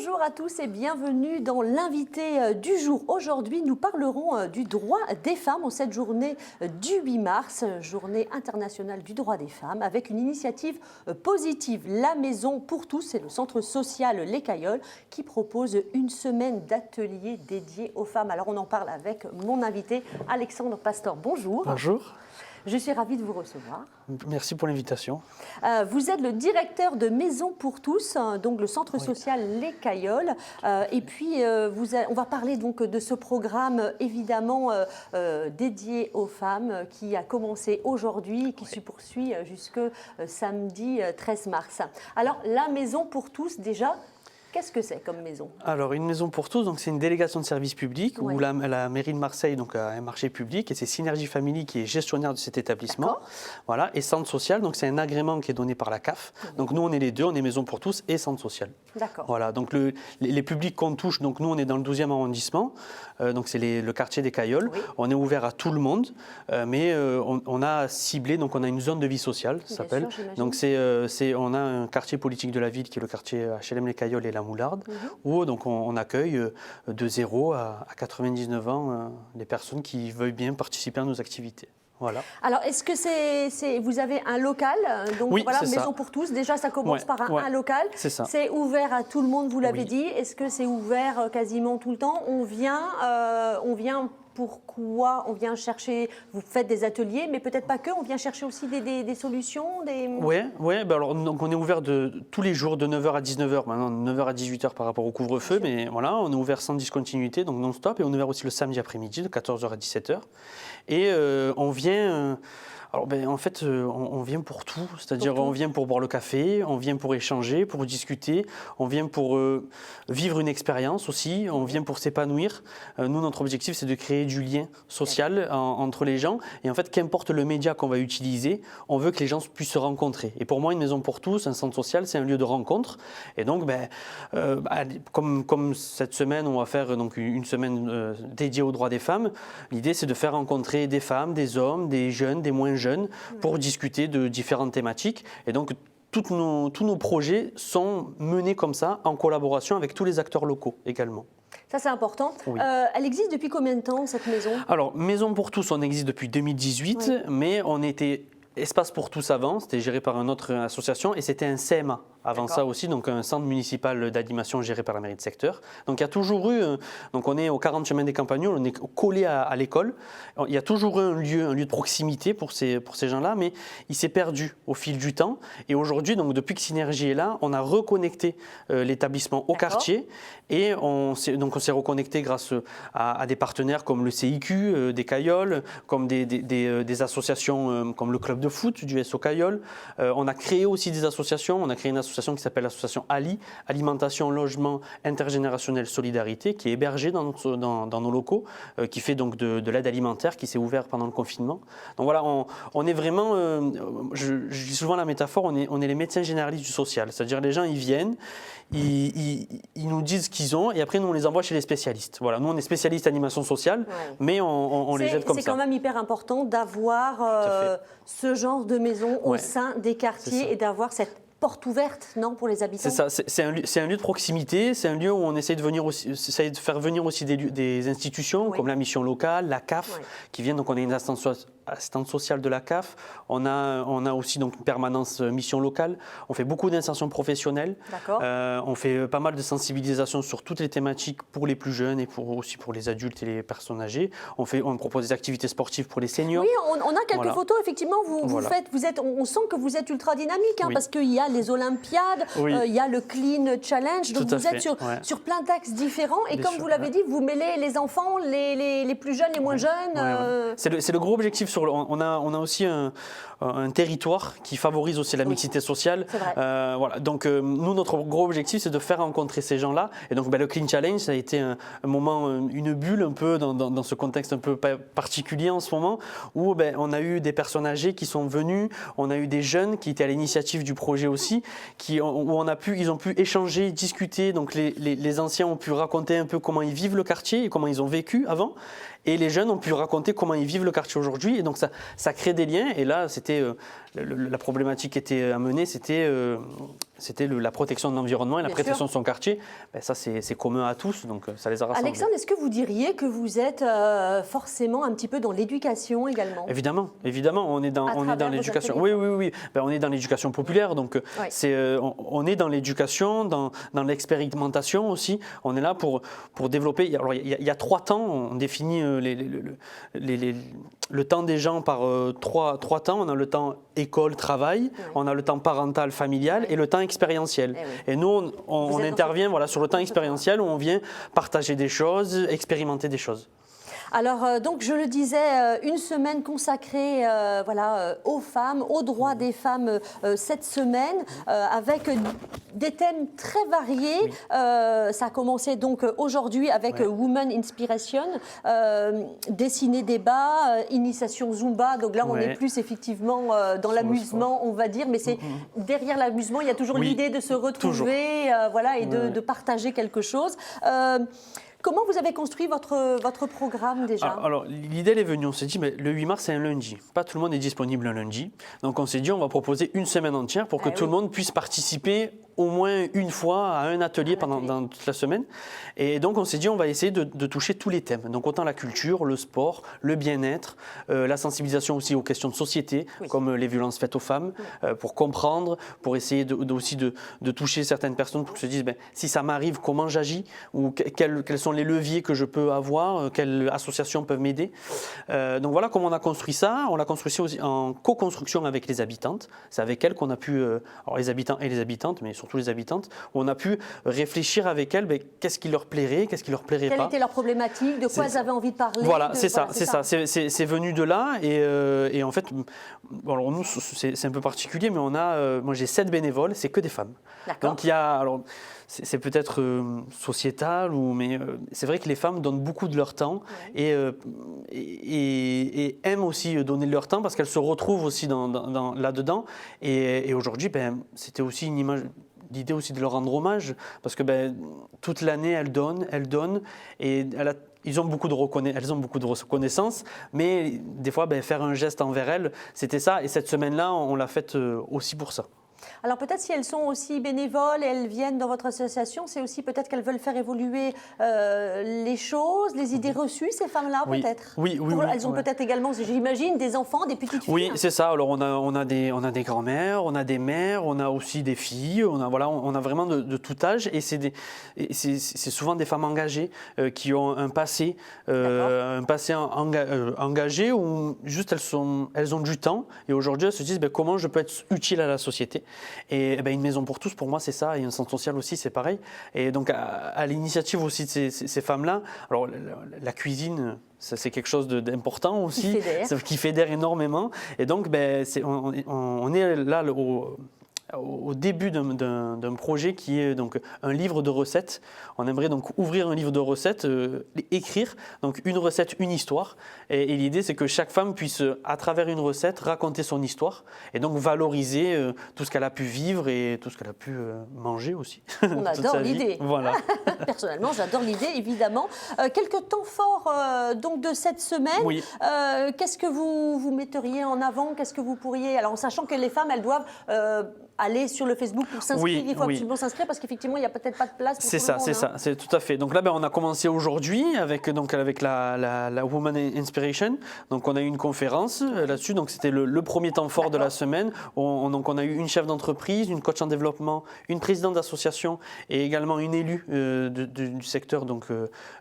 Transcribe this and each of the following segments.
Bonjour à tous et bienvenue dans l'invité du jour. Aujourd'hui, nous parlerons du droit des femmes en cette journée du 8 mars, journée internationale du droit des femmes, avec une initiative positive. La Maison pour tous, c'est le centre social Les Cailloles qui propose une semaine d'ateliers dédiés aux femmes. Alors on en parle avec mon invité Alexandre Pastor. Bonjour. Bonjour. Je suis ravie de vous recevoir. Merci pour l'invitation. Vous êtes le directeur de Maison pour tous, donc le centre social Les Cailloles. Et puis, on va parler donc de ce programme évidemment dédié aux femmes qui a commencé aujourd'hui et qui se poursuit jusque samedi 13 mars. Alors, la Maison pour tous, déjà, qu'est-ce que c'est comme maison? Alors, une maison pour tous, c'est une délégation de service public où la mairie de Marseille donc, a un marché public et c'est Synergie Family qui est gestionnaire de cet établissement. Voilà, et centre social, donc c'est un agrément qui est donné par la CAF. Donc nous, on est les deux, on est maison pour tous et centre social. D'accord. Voilà, donc les publics qu'on touche, donc nous, on est dans le 12e arrondissement, donc c'est le quartier des Cailloles. Oui. On est ouvert à tout le monde, mais on a ciblé, donc on a une zone de vie sociale, ça s'appelle. Donc on a un quartier politique de la ville qui est le quartier HLM Les Cailloles et la Moularde, où donc on accueille de 0 à 99 ans les personnes qui veulent bien participer à nos activités. Voilà. Alors, est-ce que vous avez un local? Donc oui, voilà, Maison ça. Pour tous. Déjà, ça commence par un local. C'est ça. C'est ouvert à tout le monde, vous l'avez dit. Est-ce que c'est ouvert quasiment tout le temps? On vient pourquoi? On vient chercher, vous faites des ateliers, mais peut-être pas que, on vient chercher aussi des solutions Oui, alors, donc on est ouvert tous les jours de 9h à 19h, maintenant 9h à 18h par rapport au couvre-feu, mais voilà, on est ouvert sans discontinuité, donc non-stop, et on est ouvert aussi le samedi après-midi de 14h à 17h. Et on vient... Alors en fait, on vient pour tout, c'est-à-dire on vient pour boire le café, on vient pour échanger, pour discuter, on vient pour vivre une expérience aussi, on vient pour s'épanouir. Nous, notre objectif, c'est de créer du lien social entre les gens. Et en fait, qu'importe le média qu'on va utiliser, on veut que les gens puissent se rencontrer. Et pour moi, une maison pour tous, un centre social, c'est un lieu de rencontre. Et donc, comme cette semaine, on va faire donc, une semaine dédiée aux droits des femmes, l'idée, c'est de faire rencontrer des femmes, des hommes, des jeunes, des moins jeunes, pour discuter de différentes thématiques. Et donc, tous nos projets sont menés comme ça, en collaboration avec tous les acteurs locaux également. Ça, c'est important. Oui. Elle existe depuis combien de temps, cette maison? Alors, Maison pour tous, on existe depuis 2018, mais on était Espace pour tous avant, c'était géré par une autre association, et c'était un CMA. Avant ça aussi, donc un centre municipal d'animation géré par la mairie de secteur. Donc il y a toujours eu, donc on est au 40 chemin des Campagnols, on est collé à l'école. Il y a toujours eu un lieu de proximité pour ces gens-là, mais il s'est perdu au fil du temps. Et aujourd'hui, donc depuis que Synergie est là, on a reconnecté l'établissement au quartier, et on s'est reconnecté grâce à des partenaires comme le CIQ, des Cailloles, comme des associations comme le club de foot du SO Cailloles. On a créé aussi des associations, on a créé une association qui s'appelle l'association Ali, Alimentation, Logement, Intergénérationnel, Solidarité, qui est hébergée dans nos locaux, qui fait donc de l'aide alimentaire, qui s'est ouvert pendant le confinement. Donc voilà, on est vraiment, je dis souvent la métaphore, on est les médecins généralistes du social, c'est-à-dire les gens ils viennent, ils nous disent ce qu'ils ont et après nous on les envoie chez les spécialistes. Voilà, nous on est spécialistes animation sociale, mais on les aide comme ça. C'est quand même hyper important d'avoir ce genre de maison au sein des quartiers et d'avoir cette porte ouverte, non, pour les habitants? C'est ça, c'est un lieu de proximité, c'est un lieu où on essaie de faire venir aussi des institutions comme la mission locale, la CAF, qui viennent, donc on est une assistante sociale de la CAF, on a aussi donc une permanence mission locale, on fait beaucoup d'insertion professionnelle, on fait pas mal de sensibilisation sur toutes les thématiques pour les plus jeunes et aussi pour les adultes et les personnes âgées, on propose des activités sportives pour les seniors. Oui, on a quelques photos, effectivement, on sent que vous êtes ultra dynamique, parce qu'il y a les Olympiades, il y a le Clean Challenge, donc vous êtes sur plein d'axes différents et comme vous l'avez dit, vous mêlez les enfants, les plus jeunes, les moins jeunes. C'est le gros objectif. On a aussi un territoire qui favorise aussi la mixité sociale. Voilà. Donc nous, notre gros objectif, c'est de faire rencontrer ces gens-là. Et donc le Clean Challenge, ça a été un moment, une bulle un peu dans ce contexte un peu particulier en ce moment, où on a eu des personnes âgées qui sont venues, on a eu des jeunes qui étaient à l'initiative du projet aussi, ils ont pu échanger, discuter. Donc les anciens ont pu raconter un peu comment ils vivent le quartier et comment ils ont vécu avant. Et les jeunes ont pu raconter comment ils vivent le quartier aujourd'hui. Et donc ça crée des liens. Et là, la problématique qui était amenée, c'était c'était la protection de l'environnement et la Bien protection sûr. de son quartier. Ben, ça, c'est commun à tous, donc ça les a rassemblés. Alexandre, est-ce que vous diriez que vous êtes forcément un petit peu dans l'éducation également? Évidemment, on est dans travers vos l'éducation. ateliers. Oui. Ben, on est dans l'éducation populaire, donc Oui. on est dans l'éducation, dans l'expérimentation aussi. On est là pour développer. Alors, il y a 3 temps, on définit le temps des gens par 3 temps. On a le temps école, travail, on a le temps parental, familial et le temps expérientiel. Et nous, on intervient sur le temps expérientiel où on vient partager des choses, expérimenter des choses. Alors, donc, je le disais, une semaine consacrée aux femmes, aux droits des femmes cette semaine, avec des thèmes très variés. Ça a commencé donc aujourd'hui avec Women Inspiration, dessiner débat, initiation Zumba. Donc là, on est plus effectivement dans l'amusement, on va dire. Mais c'est derrière l'amusement, il y a toujours l'idée de se retrouver et de partager quelque chose. Comment vous avez construit votre programme déjà? Alors, l'idée elle est venue, on s'est dit, mais le 8 mars c'est un lundi. Pas tout le monde est disponible un lundi. Donc on s'est dit, on va proposer une semaine entière pour que tout le monde puisse participer au moins une fois à un atelier dans toute la semaine. Et donc on s'est dit, on va essayer de toucher tous les thèmes. Donc autant la culture, le sport, le bien-être, la sensibilisation aussi aux questions de société, comme les violences faites aux femmes, pour comprendre, pour essayer aussi de toucher certaines personnes pour qu'ils se disent, si ça m'arrive, comment j'agis, ou quels sont les leviers que je peux avoir, quelles associations peuvent m'aider. Donc voilà comment on a construit ça. On l'a construit aussi en co-construction avec les habitantes. C'est avec elles qu'on a pu, alors les habitants et les habitantes, mais surtout les habitantes, où on a pu réfléchir avec elles, qu'est-ce qui leur plairait, qu'est-ce qui leur plairait pas. Quelle était leur problématique, de quoi elles avaient envie de parler. Voilà, c'est ça. C'est venu de là. Et en fait, alors nous, c'est un peu particulier, mais moi j'ai 7 bénévoles, c'est que des femmes. Donc il y a... Alors, c'est peut-être sociétal, mais c'est vrai que les femmes donnent beaucoup de leur temps et aiment aussi donner de leur temps parce qu'elles se retrouvent aussi là-dedans. Et aujourd'hui, c'était aussi une image, l'idée aussi de leur rendre hommage parce que toute l'année, elles donnent et elles ont beaucoup de reconnaissance, mais des fois, faire un geste envers elles, c'était ça. Et cette semaine-là, on l'a faite aussi pour ça. Alors peut-être si elles sont aussi bénévoles, elles viennent dans votre association, c'est aussi peut-être qu'elles veulent faire évoluer les choses, les idées reçues, ces femmes-là peut-être. Oui. Elles ont peut-être également, j'imagine, des enfants, des petites filles. Oui, c'est ça. Alors on a des grands-mères, on a des mères, on a aussi des filles, on a vraiment de tout âge et c'est souvent des femmes engagées qui ont un passé engagé où juste elles ont du temps et aujourd'hui elles se disent comment je peux être utile à la société. Et une maison pour tous, pour moi, c'est ça. Et un centre social aussi, c'est pareil. Et donc, à l'initiative aussi de ces femmes-là, alors la cuisine, ça, c'est quelque chose d'important aussi, qui fédère énormément. Et donc, on est là au début d'un projet qui est donc un livre de recettes. On aimerait donc ouvrir un livre de recettes, écrire donc une recette, une histoire. Et l'idée, c'est que chaque femme puisse, à travers une recette, raconter son histoire et donc valoriser tout ce qu'elle a pu vivre et tout ce qu'elle a pu manger aussi. On adore l'idée. Voilà. Personnellement, j'adore l'idée, évidemment. Quelques temps forts donc de cette semaine. Oui. Qu'est-ce que vous metteriez en avant? Qu'est-ce que vous pourriez... Alors, en sachant que les femmes, elles doivent... aller sur le Facebook pour s'inscrire, il faut absolument s'inscrire parce qu'effectivement il n'y a peut-être pas de place pour tout le monde. C'est ça, c'est tout à fait. Donc là on a commencé aujourd'hui avec la Woman Inspiration. Donc on a eu une conférence là-dessus, donc c'était le premier temps fort de la semaine. Donc on a eu une chef d'entreprise, une coach en développement, une présidente d'association et également une élue du secteur, donc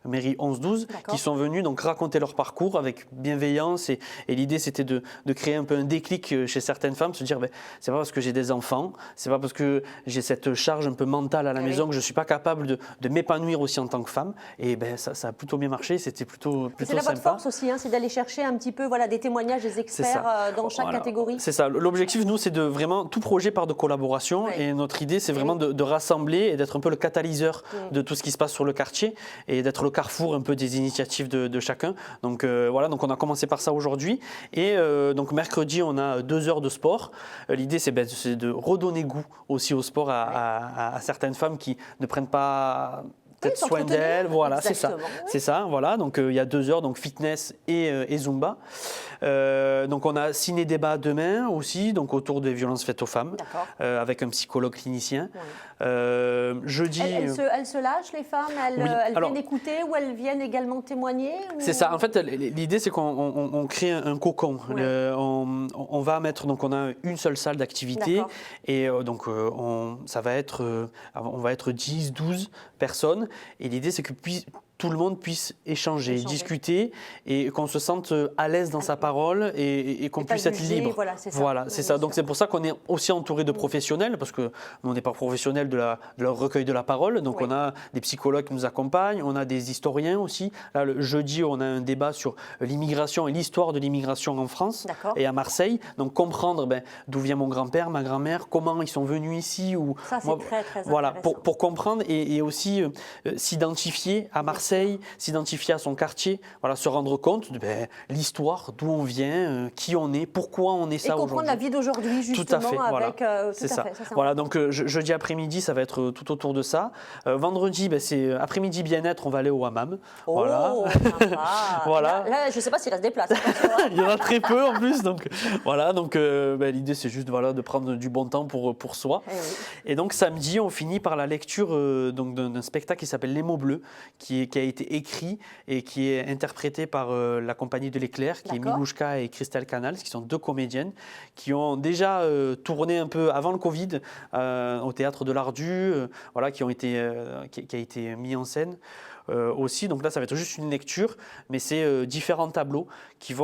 mairie 11-12, qui sont venus donc raconter leur parcours avec bienveillance et l'idée c'était de créer un peu un déclic chez certaines femmes, se dire c'est pas parce que j'ai des enfants, c'est pas parce que j'ai cette charge un peu mentale à la maison que je suis pas capable de m'épanouir aussi en tant que femme. Et ça a plutôt bien marché, c'était plutôt sympa. C'est là votre force aussi, c'est d'aller chercher un petit peu des témoignages des experts dans chaque catégorie. C'est ça. L'objectif, nous, c'est de vraiment, tout projet part de collaboration et notre idée, c'est vraiment de rassembler et d'être un peu le catalyseur de tout ce qui se passe sur le quartier et d'être le carrefour un peu des initiatives de chacun. Donc donc on a commencé par ça aujourd'hui et donc mercredi, on a 2 heures de sport. L'idée, c'est de redonner goût aussi au sport à certaines femmes qui ne prennent pas peut-être soin d'elle, voilà, c'est ça. Exactement, oui. C'est ça, voilà. Donc il y a 2 heures, donc fitness et Zumba. Donc on a ciné-débat demain aussi, donc autour des violences faites aux femmes, D'accord. avec un psychologue clinicien. Oui. Jeudi. Elles se lâchent, les femmes, elles, Oui, elles alors- viennent écouter ou elles viennent également témoigner ou- C'est ça. En fait, l'idée, c'est qu'on crée un cocon. Ouais. On va mettre, donc, on a une seule salle d'activité D'accord. et donc, ça va être, on va être 10, 12 personnes. Et l'idée, c'est que tout le monde puisse échanger, discuter et qu'on se sente à l'aise dans sa parole et qu'on Et pas puisse être juger, libre. voilà, c'est ça. Voilà, Oui, c'est bien ça. Donc sûr. c'est pour ça qu'on est aussi entouré de professionnels, parce que nous, on n'est pas professionnels de leur recueil de la parole. Donc Oui. on a des psychologues qui nous accompagnent, on a des historiens aussi. Là, le jeudi, on a un débat sur l'immigration et l'histoire de l'immigration en France D'accord. et à Marseille. Donc comprendre d'où vient mon grand-père, ma grand-mère, comment ils sont venus ici. Ou, Ça, c'est très, très voilà, intéressant. pour comprendre et aussi s'identifier à Marseille, s'identifier à son quartier, voilà, se rendre compte de l'histoire, d'où on vient, qui on est, pourquoi on est Et ça comprendre aujourd'hui. la vie d'aujourd'hui, justement, Tout à fait, voilà. avec... C'est tout à ça. fait, ça, c'est Voilà, important. donc jeudi après-midi, ça va être tout autour de ça. Vendredi, c'est après-midi bien-être, on va aller au hammam. Oh, Voilà. sympa. Voilà. Là, je ne sais pas s'il reste des places. attention, hein. Il y en a très peu en plus, donc voilà. Donc l'idée, c'est juste de prendre du bon temps pour soi. Eh oui. Et donc samedi, on finit par la lecture donc d'un spectacle qui s'appelle Les mots bleus, qui a été écrit et qui est interprété par la compagnie de l'Éclair, qui est D'accord. Milouchka et Christelle Canals, qui sont 2 comédiennes, qui ont déjà tourné un peu avant le Covid au théâtre de l'Ardu, voilà, qui a été mis en scène. Aussi, donc là ça va être juste une lecture, mais c'est différents tableaux qui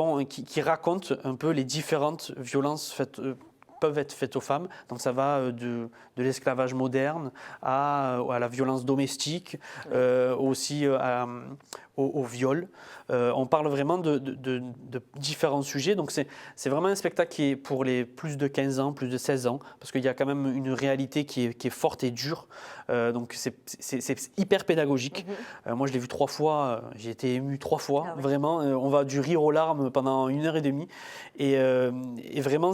racontent un peu les différentes violences peuvent être faites aux femmes. Donc ça va de l'esclavage moderne à la violence domestique, aussi au viol. On parle vraiment de différents sujets. Donc c'est vraiment un spectacle qui est pour les plus de 15 ans, plus de 16 ans, parce qu'il y a quand même une réalité qui est forte et dure. Donc c'est hyper pédagogique. Moi je l'ai vu 3 fois, j'ai été ému 3 fois. Ah ouais. Vraiment, on va du rire aux larmes pendant 1h30. Et vraiment,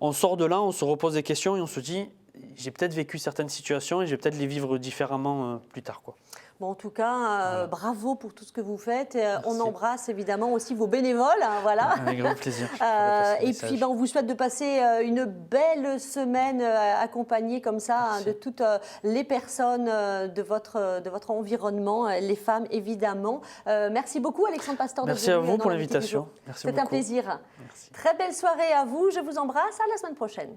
on sort de là, on se repose des questions et on se dit, j'ai peut-être vécu certaines situations et je vais peut-être les vivre différemment plus tard, quoi. Bon, en tout cas, bravo pour tout ce que vous faites. On Merci. embrasse évidemment aussi vos bénévoles. Hein, voilà. Avec grand plaisir. Je pourrais passer le Et message. puis, on vous souhaite de passer une belle semaine accompagnée comme ça hein, Merci. de toutes les personnes de votre environnement, les femmes évidemment. Merci beaucoup Alexandre Pastor. Merci d'être à venu vous dans pour l'invité du l'invitation. jour. Merci C'est un beaucoup. plaisir. Merci. Très belle soirée à vous. Je vous embrasse. À la semaine prochaine.